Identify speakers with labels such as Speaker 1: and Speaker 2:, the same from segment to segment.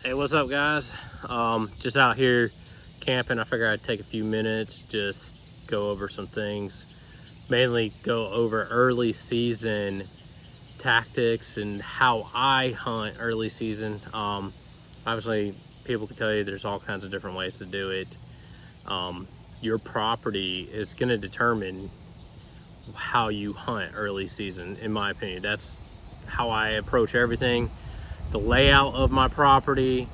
Speaker 1: Hey, what's up, guys? Just out here camping. I figured I'd take a few minutes, just go over some things, mainly go over early season tactics and how I hunt early season. Obviously, people can tell you there's all kinds of different ways to do it. Um, your property is going to determine how you hunt early season, in my opinion. That's how I approach everything. The layout of my property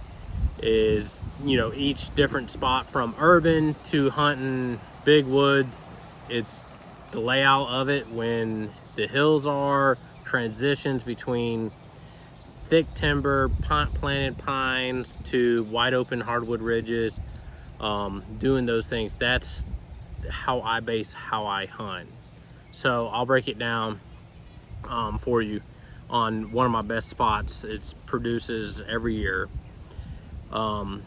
Speaker 1: is, each different spot, from urban to hunting big woods. It's the layout of it, when the hills are transitions between thick timber planted pines to wide open hardwood ridges. Doing those things, that's how I base how I hunt. So I'll break it down for you on one of my best spots. It produces every year, and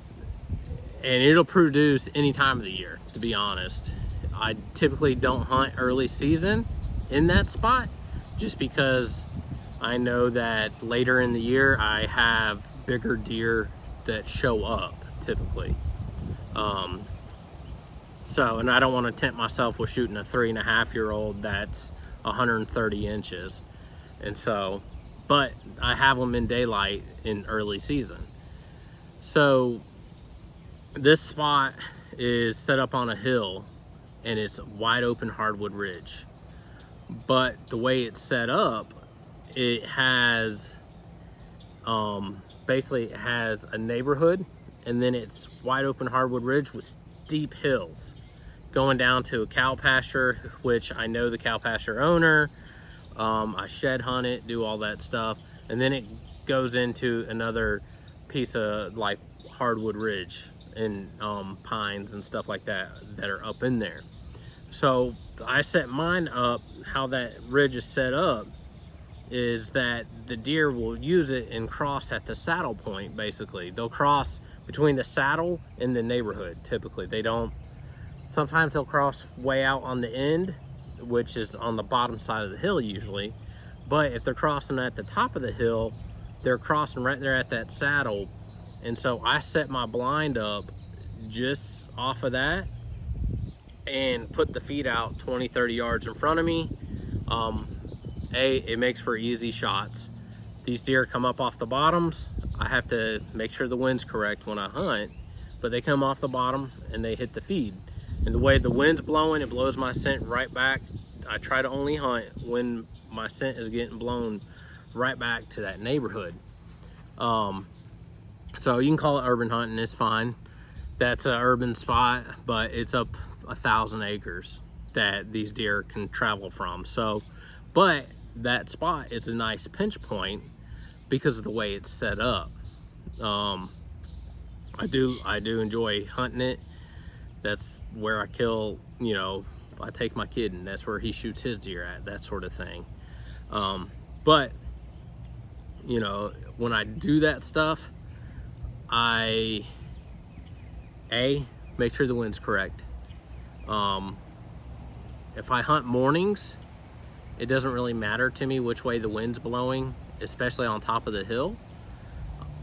Speaker 1: it'll produce any time of the year, to be honest. I typically don't hunt early season in that spot, just because I know that later in the year I have bigger deer that show up typically. um, and I don't want to tempt myself with shooting a 3.5-year-old that's 130 inches. And so, but I have them in daylight in early season. So this spot is set up on a hill, and it's wide open hardwood ridge. But the way it's set up, it has basically it has a neighborhood, and then it's wide open hardwood ridge with steep hills going down to a cow pasture, which I know the cow pasture owner. I shed hunt it, do all that stuff, and then it goes into another piece of like hardwood ridge and pines and stuff like that that are up in there. So I set mine up, how that ridge is set up is that the deer will use it and cross at the saddle point. Basically, they'll cross between the saddle and the neighborhood. Typically they don't, sometimes they'll cross way out on the end, which is on the bottom side of the hill usually. But if they're crossing at the top of the hill, they're crossing right there at that saddle. And so I set my blind up just off of that and put the feed out 20-30 yards in front of me. It makes for easy shots. These deer come up off the bottoms. I have to make sure the wind's correct when I hunt, but they come off the bottom and they hit the feed. And the way the wind's blowing, it blows my scent right back. I try to only hunt when my scent is getting blown right back to that neighborhood. So you can call it urban hunting, it's fine. That's an urban spot, but it's up 1,000 acres that these deer can travel from. So, but that spot is a nice pinch point because of the way it's set up. I do enjoy hunting it. That's where I kill, I take my kid and that's where he shoots his deer at, that sort of thing. But when I do that stuff, I make sure the wind's correct. If I hunt mornings, it doesn't really matter to me which way the wind's blowing, especially on top of the hill.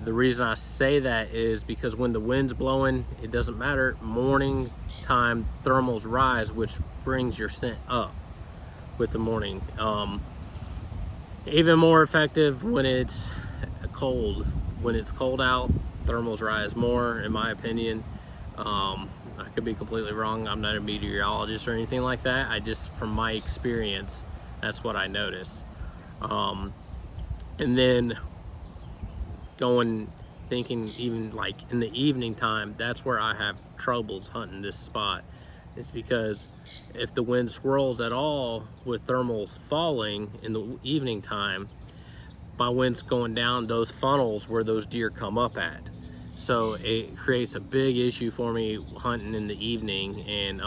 Speaker 1: The reason I say that is because when the wind's blowing, it doesn't matter. Morning time thermals rise, which brings your scent up with the morning. Even more effective when it's cold. When it's cold out, thermals rise more, in my opinion. I could be completely wrong. I'm not a meteorologist or anything like that. I just, from my experience, that's what I notice. And then thinking even like in the evening time, that's where I have troubles hunting this spot. It's because if the wind swirls at all with thermals falling in the evening time, my wind's going down those funnels where those deer come up at. So it creates a big issue for me hunting in the evening, and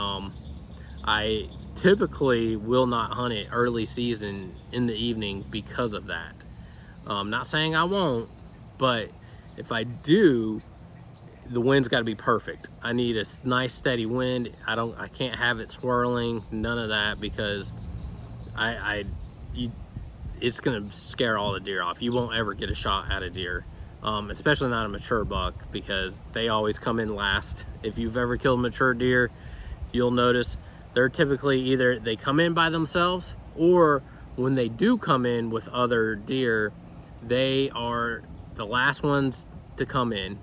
Speaker 1: I typically will not hunt it early season in the evening because of that. Not saying I won't, but if I do, the wind's got to be perfect. I need a nice steady wind. I can't have it swirling, none of that, because it's gonna scare all the deer off. You won't ever get a shot at a deer especially not a mature buck, because they always come in last. If you've ever killed mature deer, you'll notice they're typically either they come in by themselves, or when they do come in with other deer, they are the last ones to come in.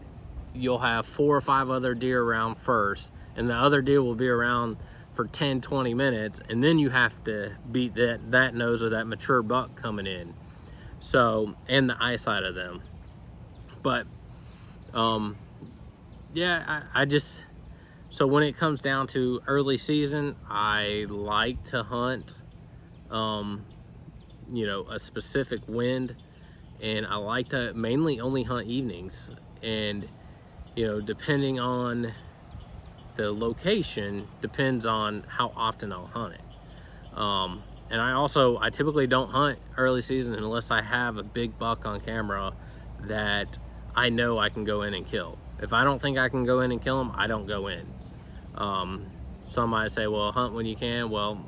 Speaker 1: You'll have 4 or 5 other deer around first, and the other deer will be around for 10-20 minutes, and then you have to beat that nose of that mature buck coming in. So, and the eyesight of them. But yeah, I just, so when it comes down to early season, I like to hunt you know, a specific wind, and I like to mainly only hunt evenings. And you know, depending on the location, depends on how often I'll hunt it. And I typically don't hunt early season unless I have a big buck on camera that I know I can go in and kill. If I don't think I can go in and kill him, I don't go in. Some might say, well, hunt when you can. Well,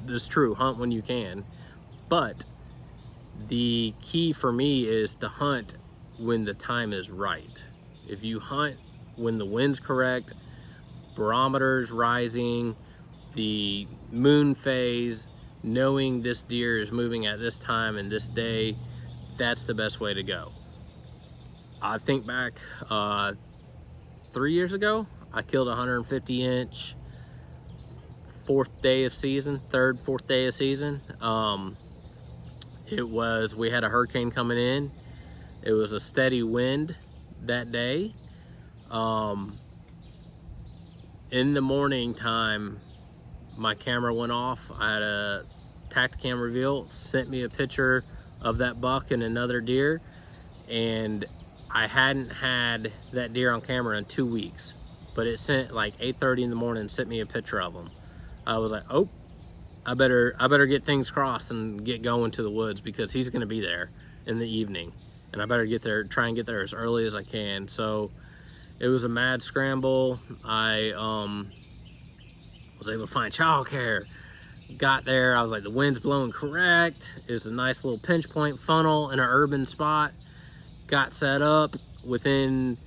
Speaker 1: it's true, hunt when you can. But the key for me is to hunt when the time is right. If you hunt when the wind's correct, barometer's rising, the moon phase, knowing this deer is moving at this time and this day, that's the best way to go. I think back 3 years ago, I killed a 150-inch fourth day of season. We had a hurricane coming in. It was a steady wind that day. In the morning time, my camera went off. I had a Tactacam reveal, sent me a picture of that buck and another deer, and I hadn't had that deer on camera in 2 weeks, but it sent like 8:30 in the morning, sent me a picture of him. I was like, oh, I better get things crossed and get going to the woods, because he's going to be there in the evening, and I better try and get there as early as I can. So it was a mad scramble. I was able to find childcare. Got there, I was like, the wind's blowing correct. It was a nice little pinch point funnel in an urban spot. Got set up. Within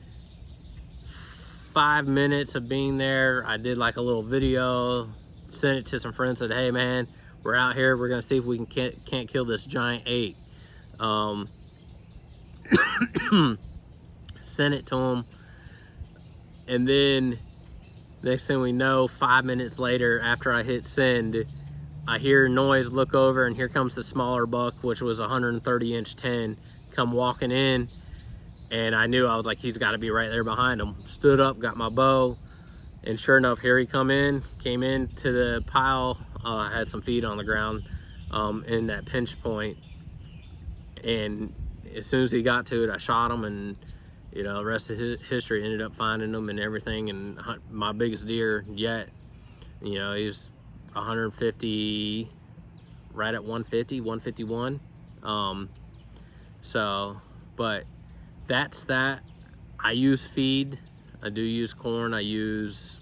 Speaker 1: 5 minutes of being there, I did like a little video, sent it to some friends, said, hey man, we're out here, we're gonna see if we can't kill this giant 8. Sent it to them, and then next thing we know, 5 minutes later, after I hit send, I hear noise, look over, and here comes the smaller buck, which was a 130-inch 10, come walking in. And I knew, I was like, he's got to be right there behind him. Stood up, got my bow, and sure enough, here he came in to the pile. I had some feed on the ground in that pinch point, and as soon as he got to it, I shot him, and you know, the rest of history, ended up finding him and everything, and my biggest deer yet. You know, he's 150, right at 150, 151. So, but that's that. I use feed. I do use corn. I use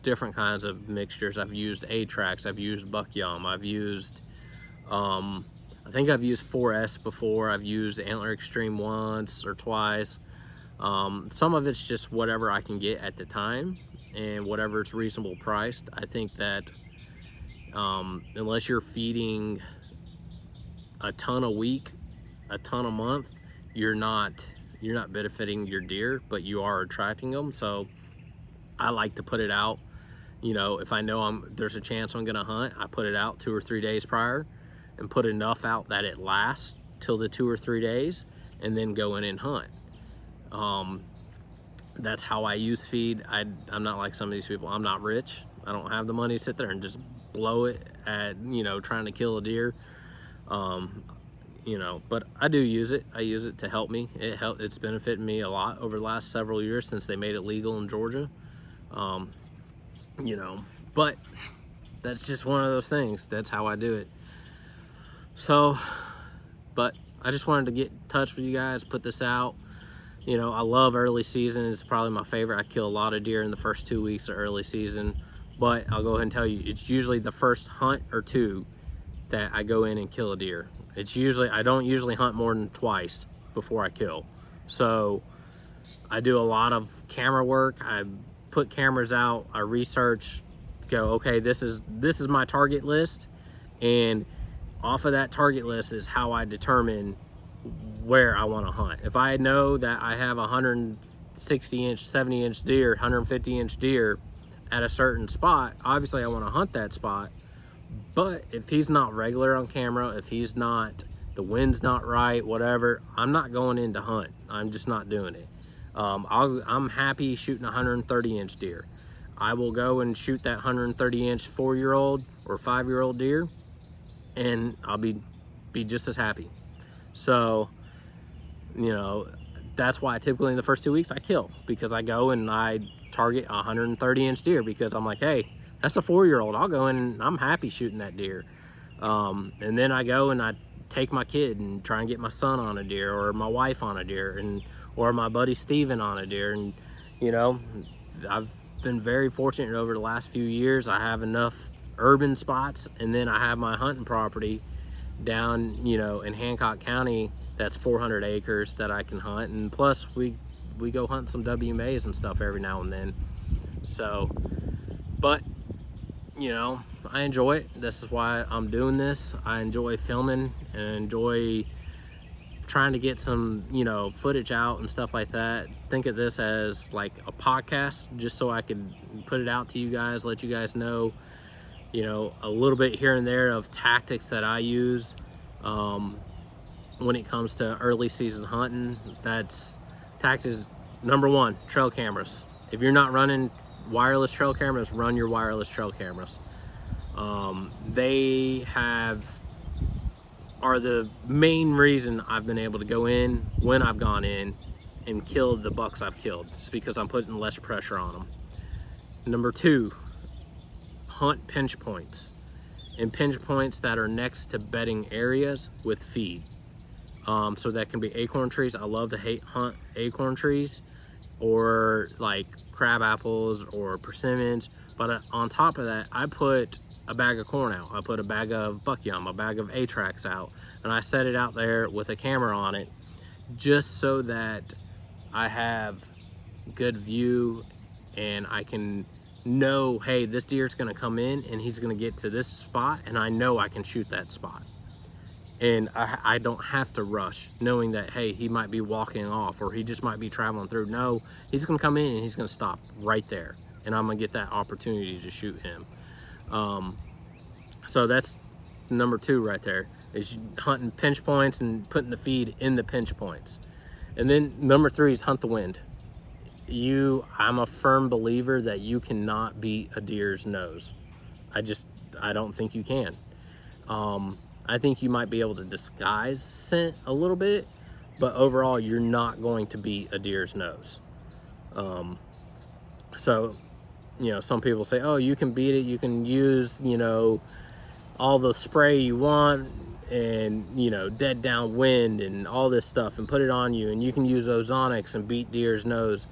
Speaker 1: different kinds of mixtures. I've used A-Trax. I've used Buck Yum. I've used, I think I've used 4S before. I've used Antler Extreme once or twice. Some of it's just whatever I can get at the time and whatever it's reasonable priced. I think that unless you're feeding a ton a week, a ton a month, you're not benefiting your deer, but you are attracting them. So I like to put it out. You know, if I know there's a chance I'm gonna hunt, I put it out 2 or 3 days prior and put enough out that it lasts till the 2 or 3 days, and then go in and hunt. That's how I use feed. I'm not like some of these people. I'm not rich. I don't have the money to sit there and just blow it at, you know, trying to kill a deer. You know, but I do use it. I use it to help me. It's benefited me a lot over the last several years since they made it legal in Georgia. You know, but that's just one of those things. That's how I do it. So, but I just wanted to get in touch with you guys, put this out. You know, I love early season. It's probably my favorite. I kill a lot of deer in the first 2 weeks of early season, but I'll go ahead and tell you, it's usually the first hunt or two that I go in and kill a deer. It's usually, I don't usually hunt more than twice before I kill. So I do a lot of camera work. I put cameras out, I research, go, okay, this is my target list, and off of that target list is how I determine where I want to hunt. If I know that I have 160 inch, 70 inch deer, 150 inch deer at a certain spot, obviously I want to hunt that spot. But if he's not regular on camera, if he's not, the wind's not right, whatever, I'm not going in to hunt. I'm just not doing it. I'm happy shooting 130 inch deer. I will go and shoot that 130 inch 4-year-old or 5-year-old deer, and I'll be just as happy. So, you know, that's why typically in the first 2 weeks I kill, because I go and I target 130 inch deer, because I'm like, hey, that's a 4-year-old. I'll go in and I'm happy shooting that deer. And then I go and I take my kid and try and get my son on a deer, or my wife on a deer, or my buddy Steven on a deer. And, you know, I've been very fortunate over the last few years. I have enough urban spots, and then I have my hunting property down, you know, in Hancock County, that's 400 acres that I can hunt. And plus we go hunt some WMAs and stuff every now and then. So, but, you know, I enjoy it. This is why I'm doing this. I enjoy filming and enjoy trying to get some, you know, footage out and stuff like that. Think of this as like a podcast, just so I could put it out to you guys, let you guys know, you know, a little bit here and there of tactics that I use when it comes to early season hunting. That's tactics number one: trail cameras. If you're not running wireless trail cameras, run your wireless trail cameras. They are the main reason I've been able to go in when I've gone in and kill the bucks I've killed. It's because I'm putting less pressure on them. Number two, hunt pinch points, and pinch points that are next to bedding areas with feed. So that can be acorn trees. I love to hunt acorn trees, or like crab apples or persimmons. But on top of that, I put a bag of corn out. I put a bag of buck yum, a bag of Atrax out, and I set it out there with a camera on it, just so that I have good view and I can know, hey, this deer's gonna come in and he's gonna get to this spot, and I know I can shoot that spot. And I don't have to rush, knowing that, hey, he might be walking off, or he just might be traveling through. No, he's gonna come in and he's gonna stop right there, and I'm gonna get that opportunity to shoot him. So that's number two right there, is hunting pinch points and putting the feed in the pinch points. And then number three is hunt the wind. I'm a firm believer that you cannot beat a deer's nose. I don't think you can. I think you might be able to disguise scent a little bit, but overall you're not going to beat a deer's nose. So, you know, some people say, oh, you can beat it, you can use, you know, all the spray you want, and, you know, dead downwind and all this stuff, and put it on you, and you can use ozonics and beat deer's nose.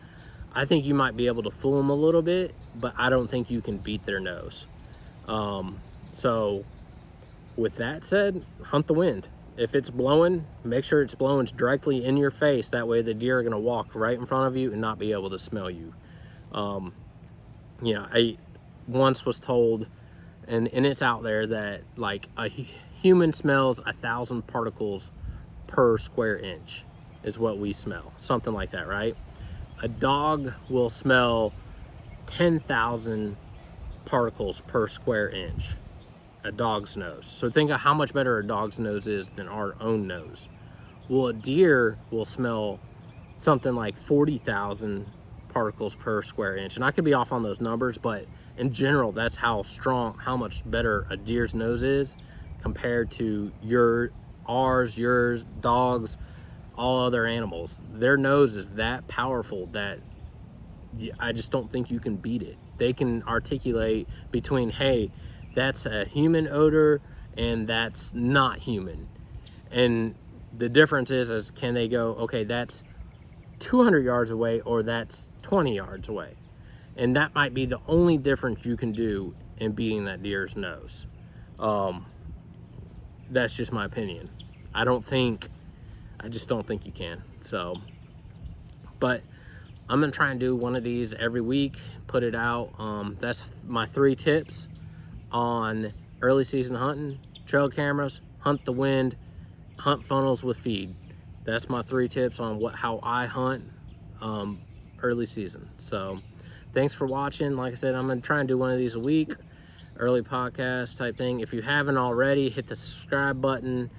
Speaker 1: I think you might be able to fool them a little bit, but I don't think you can beat their nose. So with that said, hunt the wind. If it's blowing, make sure it's blowing directly in your face. That way the deer are going to walk right in front of you and not be able to smell you. You know, I once was told, and it's out there, that like a human smells 1,000 particles per square inch is what we smell. Something like that, right? A dog will smell 10,000 particles per square inch. A dog's nose. So think of how much better a dog's nose is than our own nose. Well, a deer will smell something like 40,000 particles per square inch. And I could be off on those numbers, but in general, that's how much better a deer's nose is compared to ours, yours, dogs, all other animals. Their nose is that powerful that I just don't think you can beat it. They can articulate between, hey, that's a human odor and that's not human. And the difference is can they go, okay, that's 200 yards away, or that's 20 yards away. And that might be the only difference you can do in beating that deer's nose. That's just my opinion. I just don't think you can. So But I'm gonna try and do one of these every week, put it out. That's my 3 tips on early season hunting: trail cameras, hunt the wind, hunt funnels with feed. That's my 3 tips on how I hunt early season. So thanks for watching. Like I said, I'm gonna try and do one of these a week, early podcast type thing. If you haven't already, hit the subscribe button,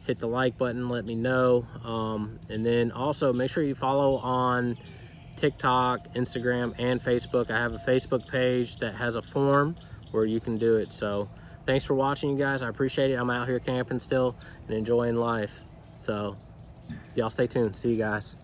Speaker 1: hit the like button, let me know. And then also make sure you follow on TikTok, Instagram, and Facebook. I have a Facebook page that has a form where you can do it. So thanks for watching, you guys. I appreciate it. I'm out here camping still and enjoying life. So y'all stay tuned. See you guys.